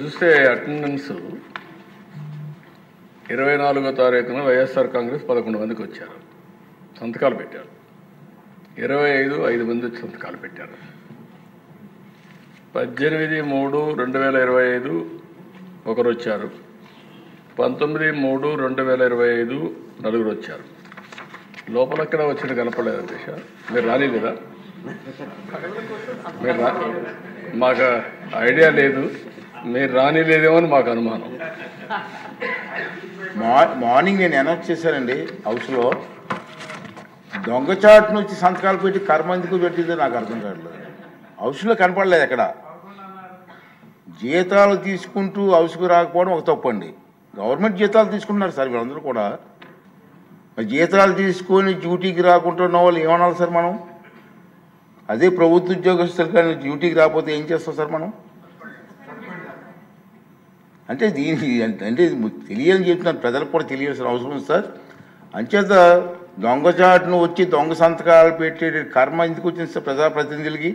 చూస్తే అటెండెన్స్ 24వ తారీఖున వైఎస్ఆర్ కాంగ్రెస్ 11 మందికి వచ్చారు, సంతకాలు పెట్టారు. 5 మంది సంతకాలు పెట్టారు. 18/3/2025 ఒకరు వచ్చారు. 19/3/2025 నలుగురు వచ్చారు. లోపల ఎక్కడ వచ్చిన కనపడలేదు అధ్యక్ష. మీరు రానిలేదా? మీరు మాకు ఐడియా లేదు, మీరు రానిలేదేమో అని మాకు అనుమానం. మార్నింగ్ నేను అనౌన్స్ చేశానండి హౌస్లో. దొంగచాటు నుంచి సంతకాలు పెట్టి కర్మ ఎందుకు పెట్టిందో నాకు అర్థం కావట్లేదు. హౌస్లో కనపడలేదు ఎక్కడ. జీతాలు తీసుకుంటూ హౌస్కు రాకపోవడం ఒక తప్పండి. గవర్నమెంట్ జీతాలు తీసుకుంటున్నారు సార్ వీళ్ళందరూ కూడా. జీతాలు తీసుకొని డ్యూటీకి రాకుండా ఉన్న వాళ్ళు ఏమనాలి సార్ మనం? అదే ప్రభుత్వ ఉద్యోగస్తులు కానీ డ్యూటీకి రాకపోతే ఏం చేస్తాం సార్ మనం? అంటే దీనికి అంటే తెలియని చెప్తున్నాను, ప్రజలకు కూడా తెలియాల్సిన అవసరం ఉంది సార్. అంచేత దొంగచాటును వచ్చి దొంగ సంతకాలు పెట్టే కర్మ ఎందుకు వచ్చింది సార్ ప్రజాప్రతినిధులకి?